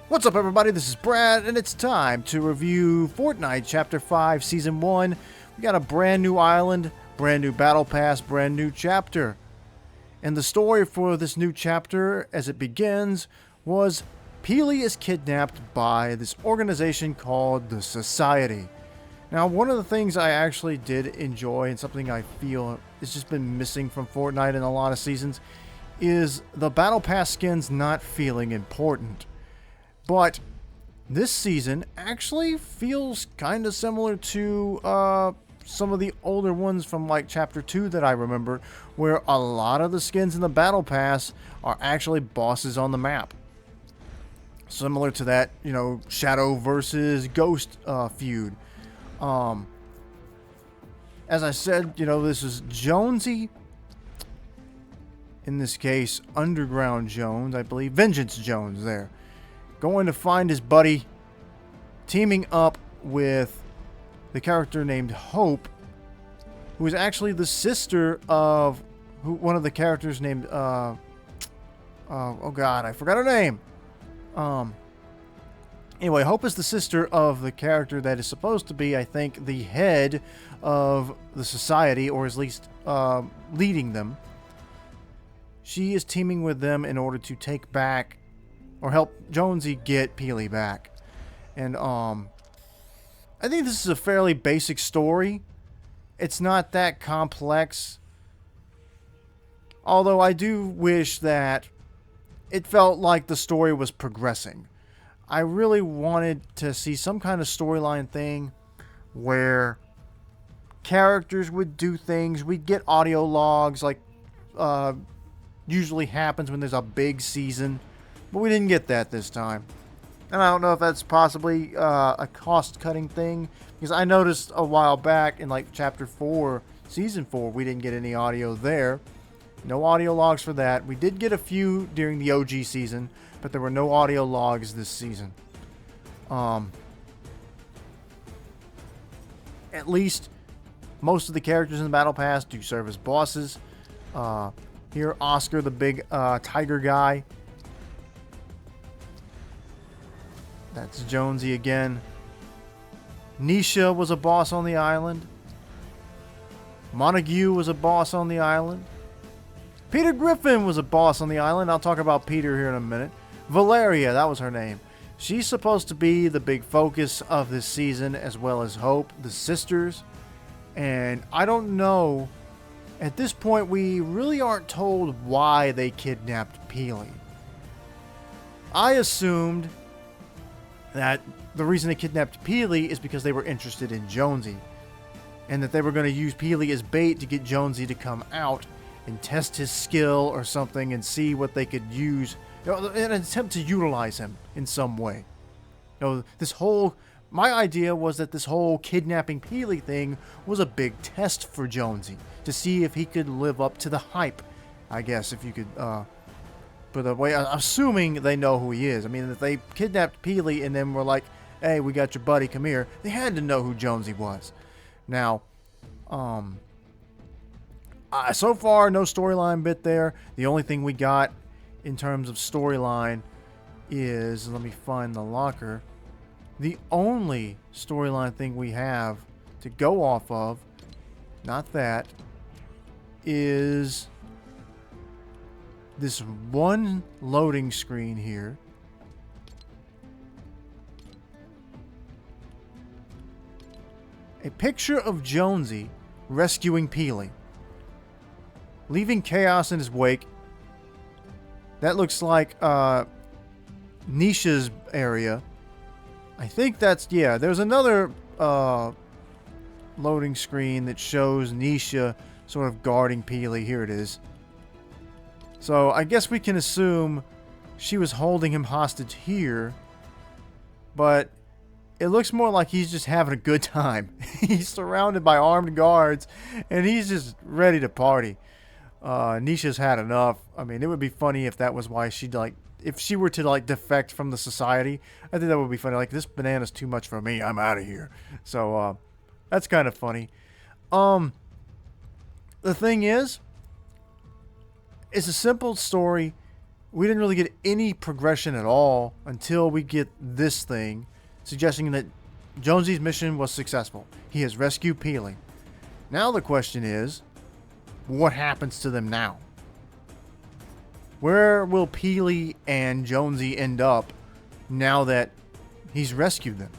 What's up, everybody? This is Brad, and it's time to review Fortnite Chapter 5, Season 1. We got a brand new island, brand new battle pass, brand new chapter. And the story for this new chapter, as it begins, was Peely is kidnapped by this organization called the Society. Now, one of the things I actually did enjoy, and something I feel has just been missing from Fortnite in a lot of seasons, is the battle pass skins not feeling important. But this season actually feels kind of similar to some of the older ones from like Chapter 2 that I remember, where a lot of the skins in the Battle Pass are actually bosses on the map. Similar to that, you know, Shadow versus Ghost feud. As I said, you know, this is Jonesy. In this case, Underground Jones, I believe. Vengeance Jones there. Going to find his buddy, teaming up with the character named Hope, who is actually the sister of one of the characters named oh god, I forgot her name. Anyway, Hope is the sister of the character that is supposed to be, I think, the head of the society, or at least leading them. She is teaming with them in order to take back or help Jonesy get Peely back. And I think this is a fairly basic story. It's not that complex. Although I do wish that it felt like the story was progressing. I really wanted to see some kind of storyline thing where characters would do things. We'd get audio logs like usually happens when there's a big season. But we didn't get that this time. And I don't know if that's possibly a cost-cutting thing. Because I noticed a while back in like Chapter 4, Season 4, we didn't get any audio there. No audio logs for that. We did get a few during the OG season, but there were no audio logs this season. At least most of the characters in the Battle Pass do serve as bosses. Here, Oscar, the big tiger guy. That's Jonesy again. Nisha was a boss on the island. Montague was a boss on the island. Peter Griffin was a boss on the island. I'll talk about Peter here in a minute. Valeria, that was her name. She's supposed to be the big focus of this season, as well as Hope, the sisters. And I don't know. At this point, we really aren't told why they kidnapped Peely. I assumed that the reason they kidnapped Peely is because they were interested in Jonesy, and that they were going to use Peely as bait to get Jonesy to come out and test his skill or something and see what they could use, you know, in an attempt to utilize him in some way. You know, my idea was that this whole kidnapping Peely thing was a big test for Jonesy to see if he could live up to the hype, I guess, if you could but the way, I'm assuming they know who he is. I mean, if they kidnapped Peely and then were like, hey, we got your buddy, come here, they had to know who Jonesy was. Now, so far, no storyline bit there. The only thing we got in terms of storyline is, let me find the locker. The only storyline thing we have to go off of, not that, is this one loading screen here. A picture of Jonesy rescuing Peely, leaving chaos in his wake. That looks like Nisha's area. I think that's, yeah, there's another loading screen that shows Nisha sort of guarding Peely. Here it is. So I guess we can assume she was holding him hostage here, but it looks more like he's just having a good time. He's surrounded by armed guards, and he's just ready to party. Nisha's had enough. I mean, it would be funny if that was why she'd like, if she were to like defect from the society. I think that would be funny. Like, this banana's too much for me. I'm out of here. So that's kind of funny. The thing is, it's a simple story. we didn't really get any progression at all until we get this thing suggesting that Jonesy's mission was successful. He has rescued Peely. Now the question is, what happens to them now? Where will Peely and Jonesy end up now that he's rescued them?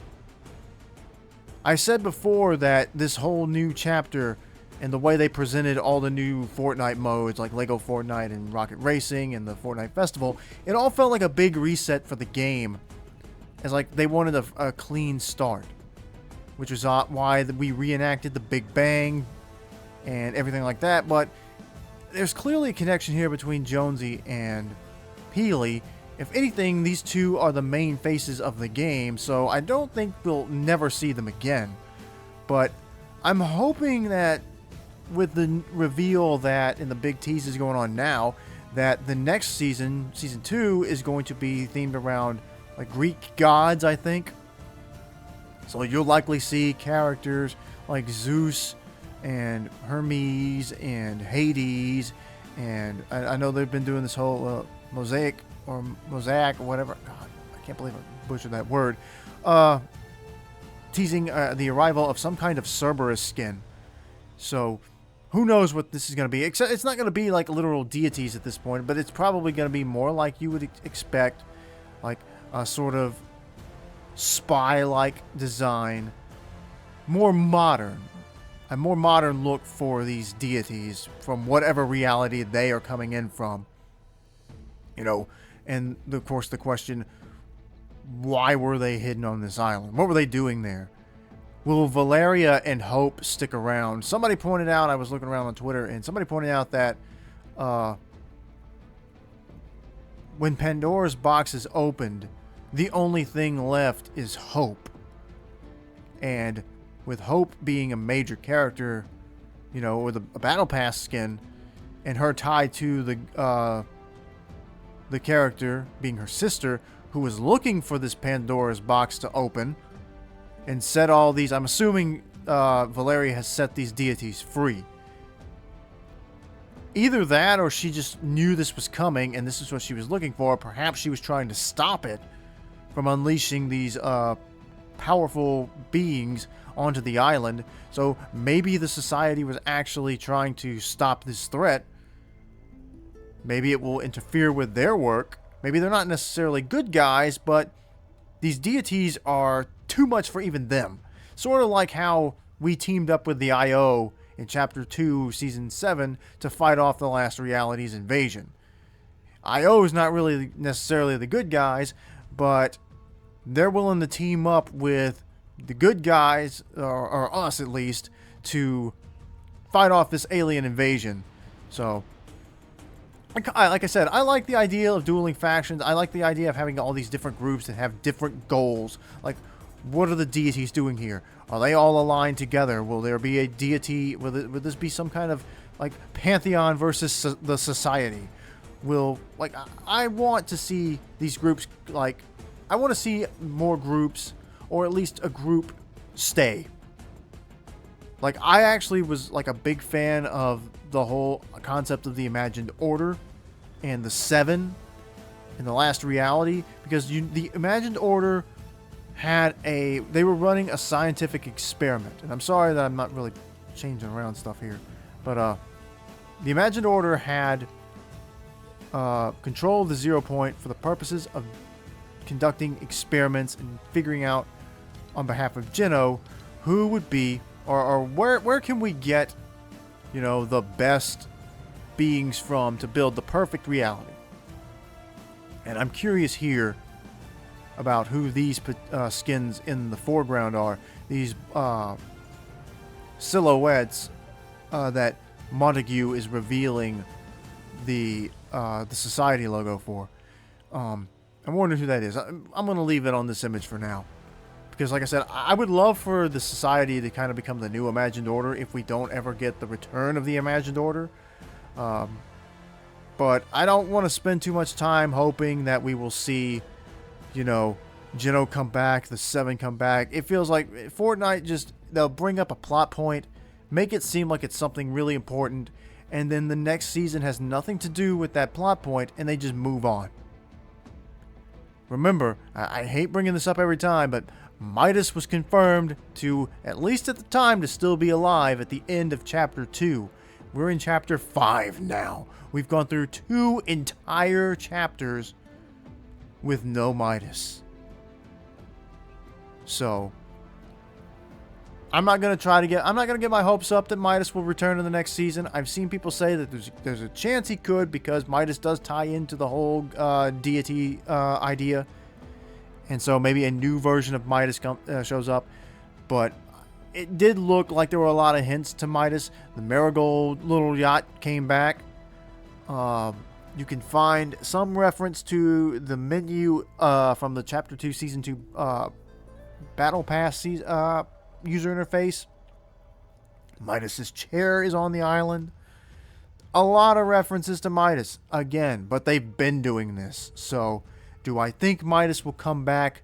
I said before that this whole new chapter and the way they presented all the new Fortnite modes like Lego Fortnite and Rocket Racing and the Fortnite Festival, it all felt like a big reset for the game, as like they wanted a clean start, which was why we reenacted the Big Bang and everything like that. But there's clearly a connection here between Jonesy and Peely. If anything, these two are the main faces of the game, so I don't think we'll never see them again. But I'm hoping that with the reveal that and the big teases going on now, that the next season, season 2, is going to be themed around like Greek gods, I think. So you'll likely see characters like Zeus and Hermes and Hades, and I know they've been doing this whole mosaic or whatever. God, I can't believe I butchered that word. Teasing the arrival of some kind of Cerberus skin. So who knows what this is going to be. Except it's not going to be like literal deities at this point, but it's probably going to be more like you would expect, like a sort of spy-like design, more modern. A more modern look for these deities from whatever reality they are coming in from. You know, and of course the question, why were they hidden on this island? What were they doing there? Will Valeria and Hope stick around? Somebody pointed out, I was looking around on Twitter, and somebody pointed out that when Pandora's box is opened, the only thing left is Hope. And with Hope being a major character, you know, with a Battle Pass skin, and her tied to the character being her sister, who was looking for this Pandora's box to open, and set all these, I'm assuming Valeria has set these deities free. Either that, or she just knew this was coming, and this is what she was looking for. Perhaps she was trying to stop it from unleashing these powerful beings onto the island. So maybe the society was actually trying to stop this threat. Maybe it will interfere with their work. Maybe they're not necessarily good guys, but these deities are too much for even them. Sort of like how we teamed up with the IO in Chapter 2, Season 7 to fight off the Last Reality's invasion. IO is not really necessarily the good guys, but they're willing to team up with the good guys, or us at least, to fight off this alien invasion. So, like I said, I like the idea of dueling factions. I like the idea of having all these different groups that have different goals. Like, what are the deities doing here? Are they all aligned together? Will there be a deity? Will this be some kind of, like, pantheon versus the society? I want to see these groups, like, I want to see more groups, or at least a group, stay. Like, I actually was, like, a big fan of the whole concept of the Imagined Order and the Seven in the Last Reality, because the Imagined Order they were running a scientific experiment. And I'm sorry that I'm not really changing around stuff here, but the Imagined Order had control of the 0 point for the purposes of conducting experiments and figuring out on behalf of Geno who would be, or where can we get, you know, the best beings from to build the perfect reality. And I'm curious here about who these skins in the foreground are. These silhouettes that Montague is revealing the Society logo for. I'm wondering who that is. I'm going to leave it on this image for now. Because like I said, I would love for the Society to kind of become the new Imagined Order if we don't ever get the return of the Imagined Order. But I don't want to spend too much time hoping that we will see, you know, Geno come back, the Seven come back. It feels like Fortnite they'll bring up a plot point, make it seem like it's something really important, and then the next season has nothing to do with that plot point, and they just move on. Remember, I hate bringing this up every time, but Midas was confirmed to, at least at the time, to still be alive at the end of Chapter 2. We're in Chapter 5 now. We've gone through 2 entire chapters with no Midas. So, I'm not going to get my hopes up that Midas will return in the next season. I've seen people say that there's a chance he could, because Midas does tie into the whole deity idea. And so maybe a new version of Midas shows up. But it did look like there were a lot of hints to Midas. The Marigold little yacht came back. You can find some reference to the menu from the Chapter 2 Season 2 Battle Pass user interface. Midas's chair is on the island. A lot of references to Midas again, but they've been doing this. So, do I think Midas will come back?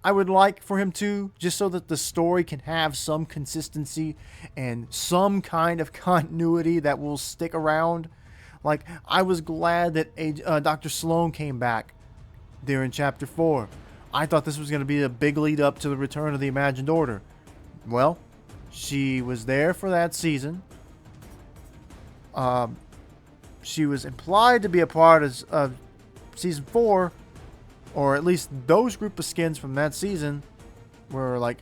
I would like for him to, just so that the story can have some consistency and some kind of continuity that will stick around. Like, I was glad that Dr. Sloan came back there in Chapter 4. I thought this was going to be a big lead up to the return of the Imagined Order. Well, she was there for that season. She was implied to be a part of Season 4, or at least those group of skins from that season were, like,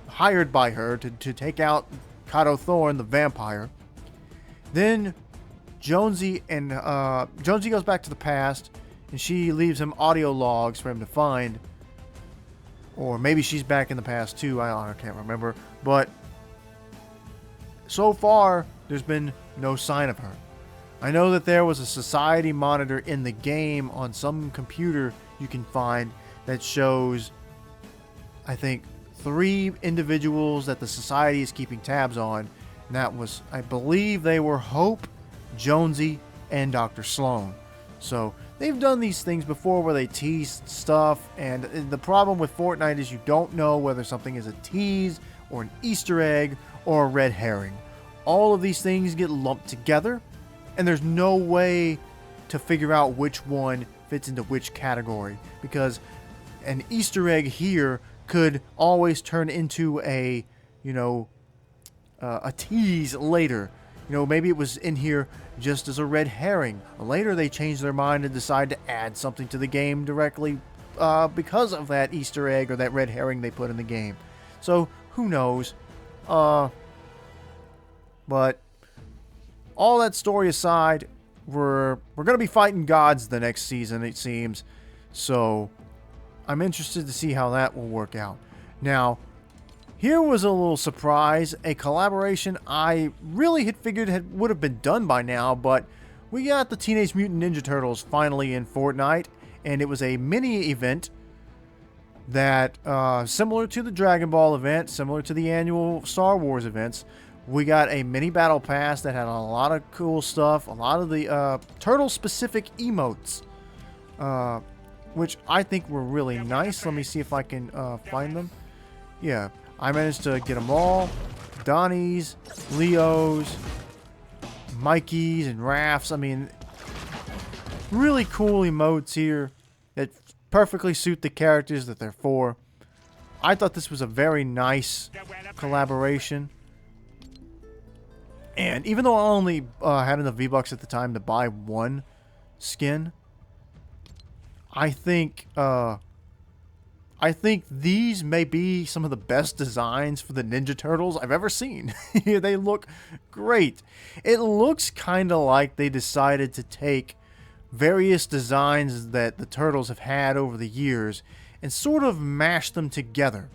hired by her to take out Kato Thorne, the vampire. Then Jonesy goes back to the past, and she leaves him audio logs for him to find. Or maybe she's back in the past too. I can't remember. But so far, there's been no sign of her. I know that there was a society monitor in the game on some computer you can find that shows, I think, 3 individuals that the society is keeping tabs on. And that was, I believe they were Hope, Jonesy, and Dr. Sloan. So they've done these things before where they tease stuff, and the problem with Fortnite is you don't know whether something is a tease or an Easter egg or a red herring. All of these things get lumped together, and there's no way to figure out which one fits into which category, because an Easter egg here could always turn into a tease later. Maybe it was in here just as a red herring. Later they changed their mind and decide to add something to the game directly because of that Easter egg or that red herring they put in the game. So, who knows? But all that story aside, we're going to be fighting gods the next season, it seems. So, I'm interested to see how that will work out. Now, here was a little surprise, a collaboration I really had figured would have been done by now, but we got the Teenage Mutant Ninja Turtles finally in Fortnite, and it was a mini event that, similar to the Dragon Ball event, similar to the annual Star Wars events, we got a mini battle pass that had a lot of cool stuff, a lot of the turtle-specific emotes, which I think were really nice. Let me see if I can find them. Yeah. I managed to get them all. Donnie's, Leo's, Mikey's, and Raph's. I mean, really cool emotes here that perfectly suit the characters that they're for. I thought this was a very nice collaboration. And even though I only had enough V-Bucks at the time to buy one skin, I think these may be some of the best designs for the Ninja Turtles I've ever seen. They look great. It looks kind of like they decided to take various designs that the Turtles have had over the years and sort of mash them together.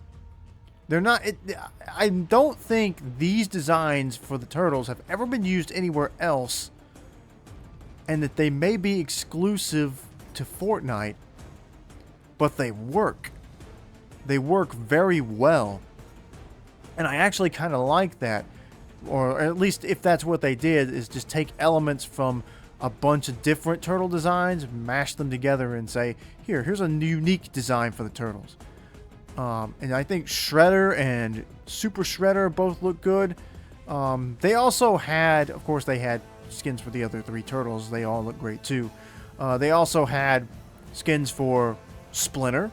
I don't think these designs for the Turtles have ever been used anywhere else, and that they may be exclusive to Fortnite, but they work. They work very well. And I actually kind of like that. Or at least if that's what they did, is just take elements from a bunch of different turtle designs, mash them together and say, here's a unique design for the Turtles. And I think Shredder and Super Shredder both look good. They also had, of course, they had skins for the other 3 turtles. They all look great too. They also had skins for Splinter,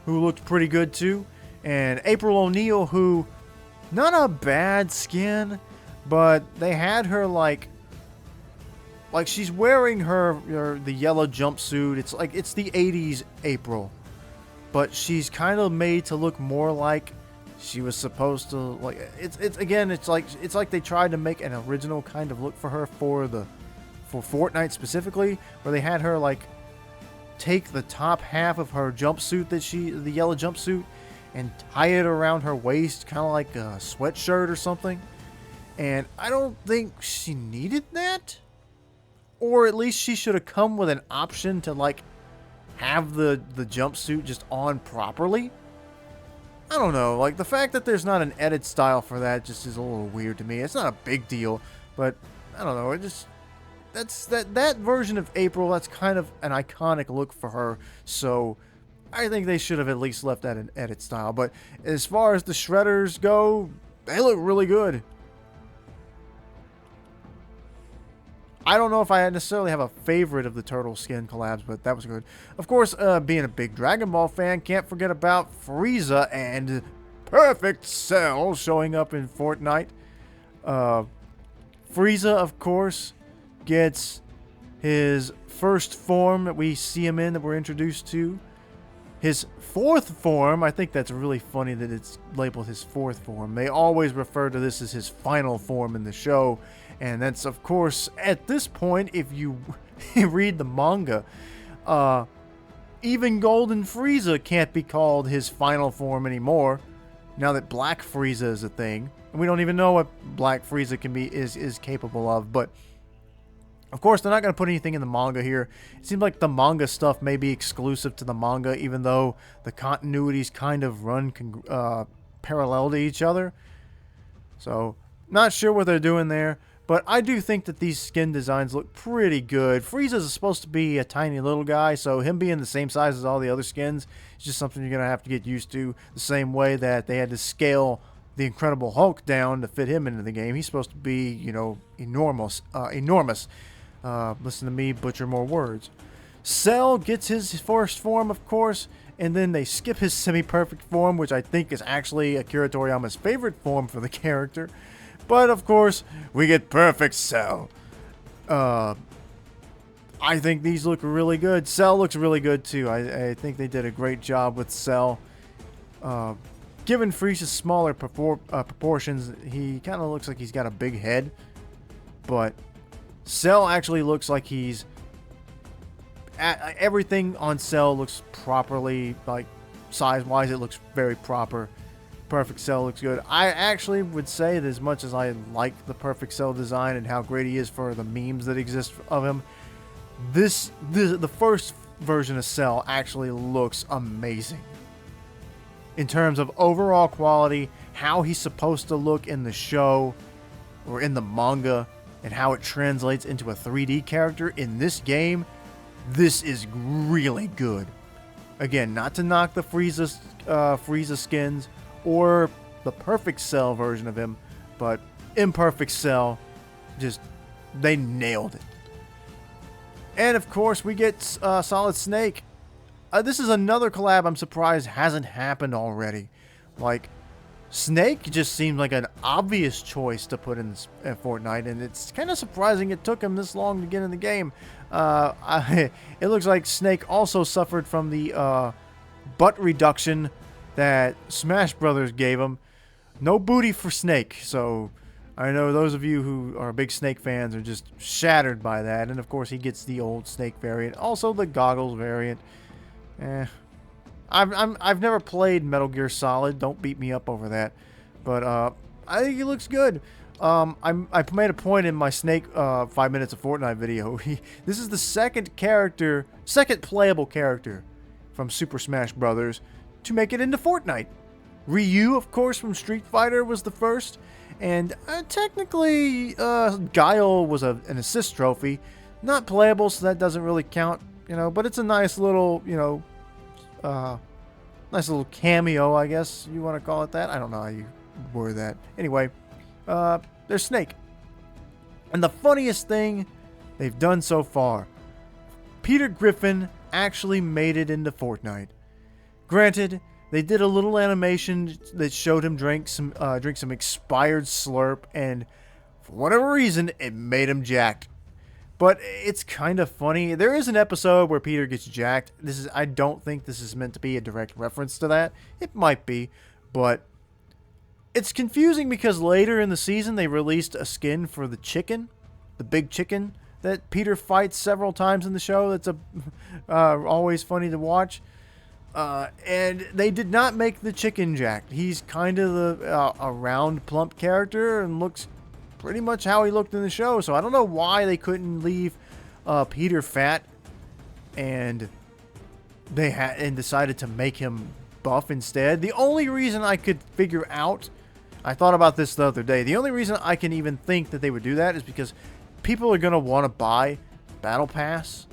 who looked pretty good too, and April O'Neil, who, not a bad skin, but they had her like she's wearing the yellow jumpsuit. It's like it's the 80s April, but she's kind of made to look more like she was supposed to. Like it's like they tried to make an original kind of look for her for Fortnite specifically, where they had her like take the top half of her jumpsuit the yellow jumpsuit, and tie it around her waist, kind of like a sweatshirt or something. And I don't think she needed that. Or at least she should have come with an option to like have the jumpsuit just on properly. I don't know. Like the fact that there's not an edit style for that just is a little weird to me. It's not a big deal, but I don't know. It just that version of April, that's kind of an iconic look for her. So I think they should have at least left that in edit style. But as far as the Shredders go, they look really good. I don't know if I necessarily have a favorite of the turtle skin collabs, but that was good. Of course, being a big Dragon Ball fan, can't forget about Frieza and Perfect Cell showing up in Fortnite. Frieza, of course, gets his first form that we see him in, that we're introduced to. His 4th form, I think that's really funny that it's labeled his 4th form. They always refer to this as his final form in the show. And that's, of course, at this point, if you read the manga, even Golden Frieza can't be called his final form anymore, now that Black Frieza is a thing. And we don't even know what Black Frieza is capable of. But, of course, they're not going to put anything in the manga here. It seems like the manga stuff may be exclusive to the manga, even though the continuities kind of run parallel to each other. So, not sure what they're doing there. But I do think that these skin designs look pretty good. Frieza's supposed to be a tiny little guy, so him being the same size as all the other skins is just something you're going to have to get used to. The same way that they had to scale the Incredible Hulk down to fit him into the game. He's supposed to be, you know, enormous. Listen to me butcher more words. Cell gets his first form, of course, and then they skip his semi-perfect form, which I think is actually Akira Toriyama's favorite form for the character. But, of course, we get Perfect Cell. I think these look really good. Cell looks really good, too. I think they did a great job with Cell. Given Frieza's smaller proportions, he kind of looks like he's got a big head. But Cell actually looks like he's... everything on Cell looks properly, like, size-wise, it looks very proper. Perfect Cell looks good. I actually would say that as much as I like the Perfect Cell design and how great he is for the memes that exist of him, the first version of Cell actually looks amazing. In terms of overall quality, how he's supposed to look in the show or in the manga, and how it translates into a 3D character in this game, this is really good. Again, not to knock the Frieza skins or the Perfect Cell version of him, but Imperfect Cell, just, they nailed it. And of course, we get Solid Snake. This is another collab I'm surprised hasn't happened already. Like, Snake just seemed like an obvious choice to put in Fortnite, and it's kind of surprising it took him this long to get in the game. It looks like Snake also suffered from the butt reduction that Smash Brothers gave him. No booty for Snake, so I know those of you who are big Snake fans are just shattered by that. And of course he gets the old Snake variant, also the goggles variant. I've never played Metal Gear Solid, don't beat me up over that, but I think he looks good. I made a point in my Snake 5 minutes of Fortnite video. This is the second playable character from Super Smash Brothers to make it into Fortnite. Ryu, of course, from Street Fighter was the first, and technically Guile was an assist trophy. Not playable, so that doesn't really count, you know, but it's a nice little, you know, nice little cameo, I guess you want to call it that. I don't know how you word that. Anyway, There's Snake. And the funniest thing they've done so far, Peter Griffin actually made it into Fortnite. Granted, they did a little animation that showed him drink some expired slurp, and for whatever reason, it made him jacked. But it's kind of funny. There is an episode where Peter gets jacked. I don't think this is meant to be a direct reference to that. It might be, but it's confusing because later in the season they released a skin for the chicken, the big chicken that Peter fights several times in the show. That's always funny to watch. And they did not make the chicken jacked. He's kind of a round, plump character and looks pretty much how he looked in the show. So I don't know why they couldn't leave Peter fat and decided to make him buff instead. The only reason I could figure out, I thought about this the other day, the only reason I can even think that they would do that is because people are going to want to buy Battle Pass,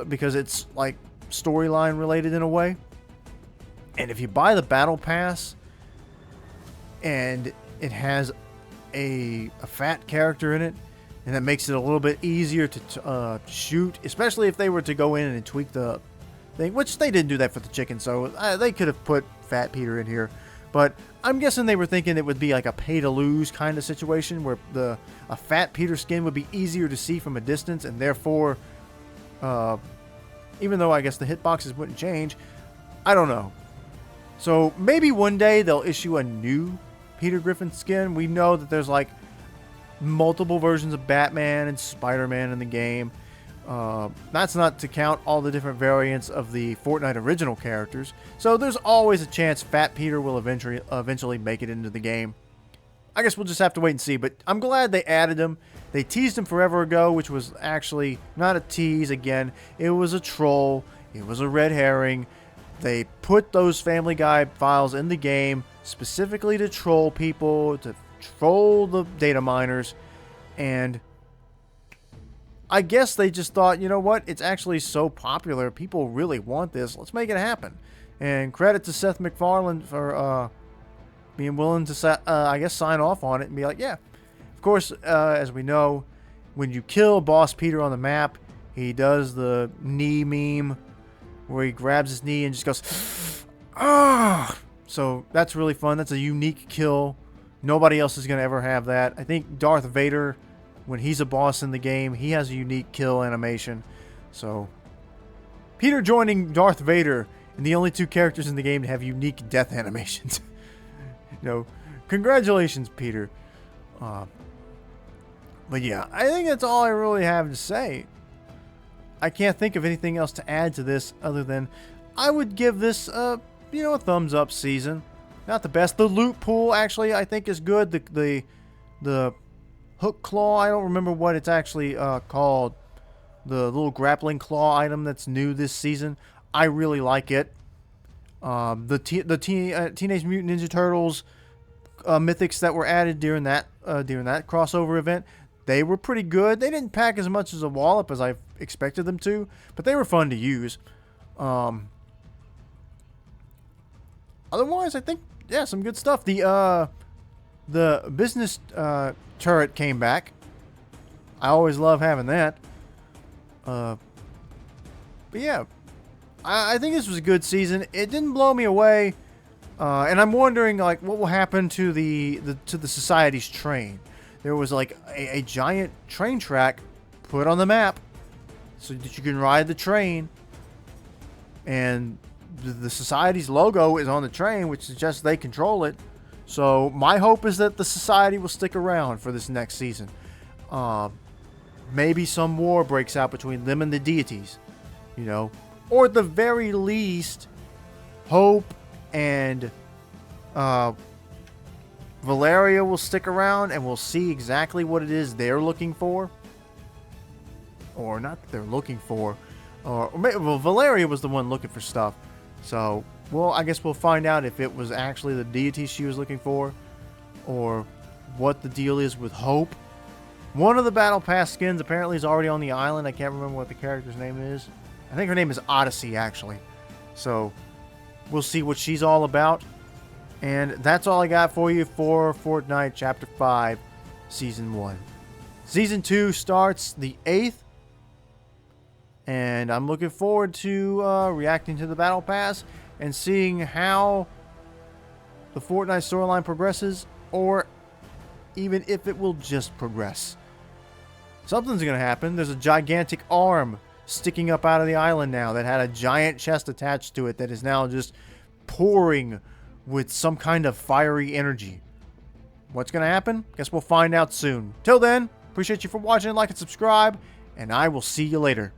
because it's like storyline related in a way. And if you buy the Battle Pass and it has a fat character in it, and that makes it a little bit easier to shoot, especially if they were to go in and tweak the thing, which they didn't do that for the chicken, so they could have put Fat Peter in here. But I'm guessing they were thinking it would be like a pay-to-lose kind of situation where a Fat Peter skin would be easier to see from a distance, and therefore, even though I guess the hitboxes wouldn't change, I don't know. So maybe one day they'll issue a new Peter Griffin skin. We know that there's like multiple versions of Batman and Spider-Man in the game. That's not to count all the different variants of the Fortnite original characters. So there's always a chance Fat Peter will eventually make it into the game. I guess we'll just have to wait and see. But I'm glad they added him. They teased him forever ago, which was actually not a tease again. It was a troll. It was a red herring. They put those Family Guy files in the game specifically to troll people, to troll the data miners, and I guess they just thought, you know what, it's actually so popular, people really want this, let's make it happen. And credit to Seth MacFarlane for being willing to, I guess, sign off on it and be like, yeah. Of course, as we know, when you kill Boss Peter on the map, he does the knee meme where he grabs his knee and just goes, ah. So that's really fun. That's a unique kill. Nobody else is going to ever have that. I think Darth Vader, when he's a boss in the game, he has a unique kill animation. So Peter joining Darth Vader and the only two characters in the game to have unique death animations. Congratulations, Peter. But yeah, I think that's all I really have to say. I can't think of anything else to add to this other than I would give this a thumbs up season. Not the best. The loot pool actually I think is good. The hook claw, I don't remember what it's actually called. The little grappling claw item that's new this season, I really like it. The Teenage Mutant Ninja Turtles mythics that were added during that crossover event, they were pretty good. They didn't pack as much as a wallop as I expected them to, but they were fun to use. Otherwise, I think, yeah, some good stuff. The business turret came back. I always love having that. But yeah, I think this was a good season. It didn't blow me away, and I'm wondering like what will happen to the Society's train. There was like a giant train track put on the map so that you can ride the train, and the Society's logo is on the train, which suggests they control it. So my hope is that the Society will stick around for this next season. Maybe some war breaks out between them and the deities, or at the very least, Hope and Valeria will stick around and we'll see exactly what it is they're looking for. Or not that they're looking for. Well, Valeria was the one looking for stuff. So, well, I guess we'll find out if it was actually the deity she was looking for, or what the deal is with Hope. One of the Battle Pass skins apparently is already on the island. I can't remember what the character's name is. I think her name is Odyssey, actually. So, we'll see what she's all about. And that's all I got for you for Fortnite Chapter 5. Season 1. Season 2 starts the 8th. And I'm looking forward to reacting to the Battle Pass and seeing how the Fortnite storyline progresses, or even if it will just progress. Something's going to happen. There's a gigantic arm sticking up out of the island now that had a giant chest attached to it that is now just pouring with some kind of fiery energy. What's going to happen? Guess we'll find out soon. Till then, appreciate you for watching, like and subscribe, and I will see you later.